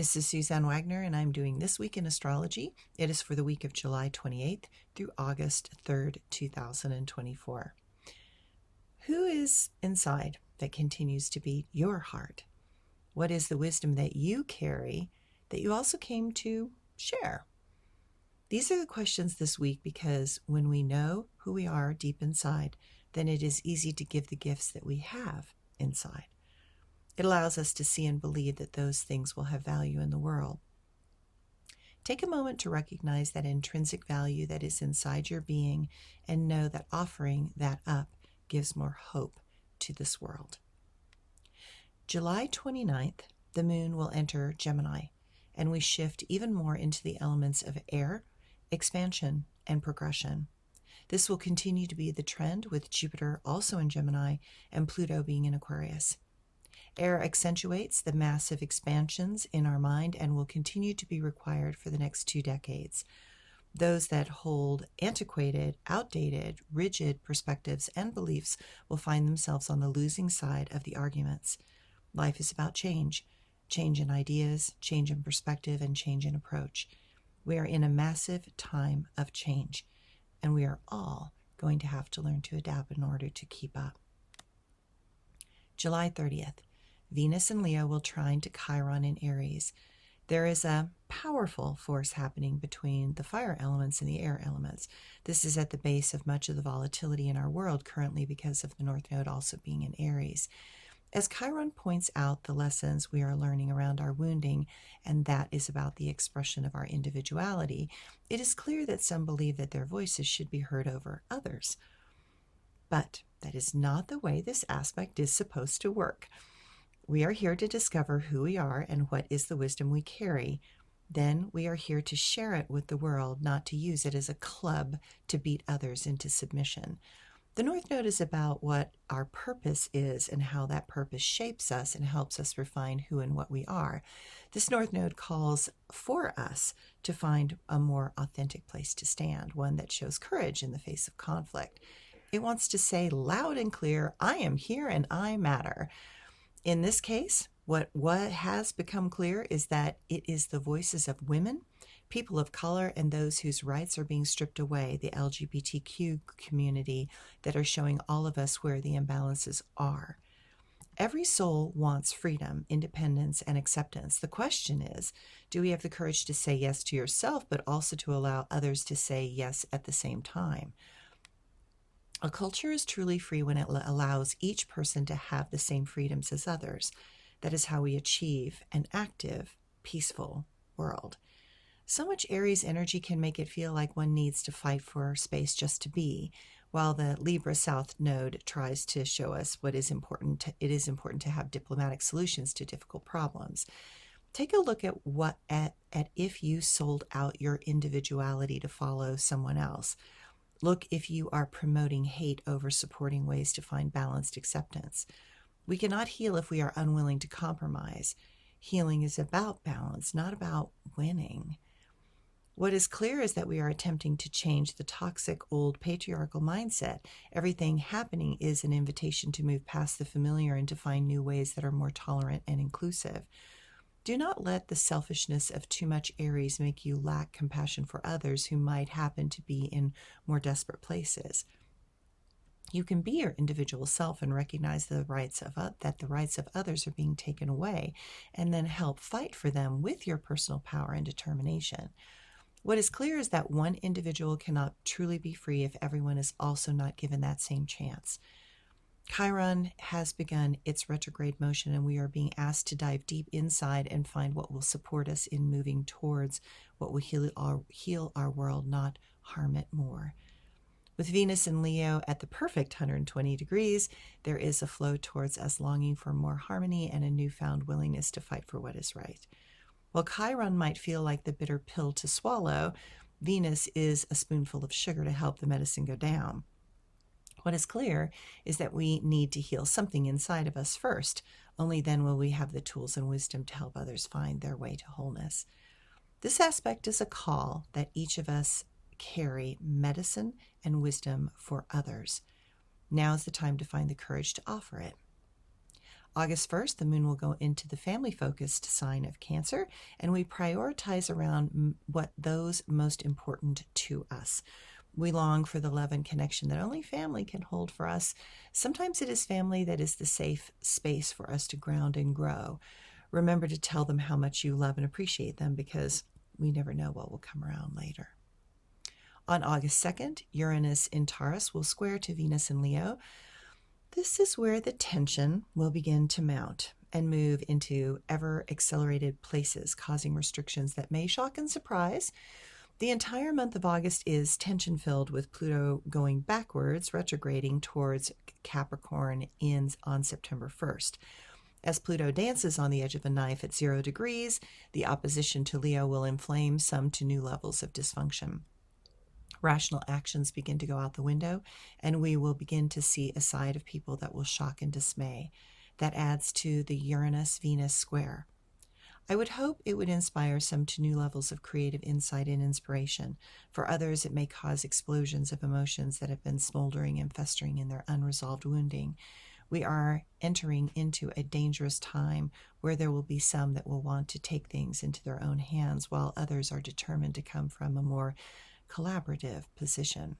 This is Suzanne Wagner, and I'm doing This Week in Astrology. It is for the week of July 28th through August 3rd, 2024. Who is inside that continues to beat your heart? What is the wisdom that you carry that you also came to share? These are the questions this week because when we know who we are deep inside, then it is easy to give the gifts that we have inside. It allows us to see and believe that those things will have value in the world. Take a moment to recognize that intrinsic value that is inside your being and know that offering that up gives more hope to this world. July 29th, the moon will enter Gemini, and we shift even more into the elements of air, expansion, and progression. This will continue to be the trend with Jupiter also in Gemini and Pluto being in Aquarius. Air accentuates the massive expansions in our mind and will continue to be required for the next 2 decades. Those that hold antiquated, outdated, rigid perspectives and beliefs will find themselves on the losing side of the arguments. Life is about change in ideas, change in perspective, and change in approach. We are in a massive time of change, and we are all going to have to learn to adapt in order to keep up. July 30th. Venus and Leo will trine to Chiron in Aries. There is a powerful force happening between the fire elements and the air elements. This is at the base of much of the volatility in our world currently because of the North Node also being in Aries. As Chiron points out the lessons we are learning around our wounding, and that is about the expression of our individuality, it is clear that some believe that their voices should be heard over others. But that is not the way this aspect is supposed to work. We are here to discover who we are and what is the wisdom we carry. Then we are here to share it with the world, not to use it as a club to beat others into submission. The North Node is about what our purpose is and how that purpose shapes us and helps us refine who and what we are. This North Node calls for us to find a more authentic place to stand, one that shows courage in the face of conflict. It wants to say loud and clear, I am here and I matter. In this case, what has become clear is that it is the voices of women, people of color, and those whose rights are being stripped away, the LGBTQ community, that are showing all of us where the imbalances are. Every soul wants freedom, independence, and acceptance. The question is, do we have the courage to say yes to yourself, but also to allow others to say yes at the same time? A culture is truly free when it allows each person to have the same freedoms as others. That is how we achieve an active, peaceful world. So much Aries energy can make it feel like one needs to fight for space just to be, while the Libra South Node tries to show us what is important. It is important to have diplomatic solutions to difficult problems. Take a look at if you sold out your individuality to follow someone else. Look if you are promoting hate over supporting ways to find balanced acceptance. We cannot heal if we are unwilling to compromise. Healing is about balance, not about winning. What is clear is that we are attempting to change the toxic old patriarchal mindset. Everything happening is an invitation to move past the familiar and to find new ways that are more tolerant and inclusive. Do not let the selfishness of too much Aries make you lack compassion for others who might happen to be in more desperate places. You can be your individual self and recognize that the rights of others are being taken away, and then help fight for them with your personal power and determination. What is clear is that one individual cannot truly be free if everyone is also not given that same chance. Chiron has begun its retrograde motion, and we are being asked to dive deep inside and find what will support us in moving towards what will heal our world, not harm it more. With Venus and Leo at the perfect 120 degrees, there is a flow towards us longing for more harmony and a newfound willingness to fight for what is right. While Chiron might feel like the bitter pill to swallow, Venus is a spoonful of sugar to help the medicine go down. What is clear is that we need to heal something inside of us first. Only then will we have the tools and wisdom to help others find their way to wholeness. This aspect is a call that each of us carry medicine and wisdom for others. Now is the time to find the courage to offer it. August 1st, the moon will go into the family-focused sign of Cancer, and we prioritize around what those most important to us. We long for the love and connection that only family can hold for us. Sometimes it is family that is the safe space for us to ground and grow. Remember to tell them how much you love and appreciate them, because we never know what will come around later. On August 2nd, Uranus in Taurus will square to Venus in Leo. This is where the tension will begin to mount and move into ever accelerated places, causing restrictions that may shock and surprise. The entire month of August is tension-filled, with Pluto going backwards, retrograding towards Capricorn on September 1st. As Pluto dances on the edge of a knife at 0 degrees, the opposition to Leo will inflame some to new levels of dysfunction. Rational actions begin to go out the window, and we will begin to see a side of people that will shock and dismay. That adds to the Uranus-Venus square. I would hope it would inspire some to new levels of creative insight and inspiration. For others, it may cause explosions of emotions that have been smoldering and festering in their unresolved wounding. We are entering into a dangerous time where there will be some that will want to take things into their own hands, while others are determined to come from a more collaborative position.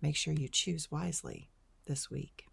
Make sure you choose wisely this week.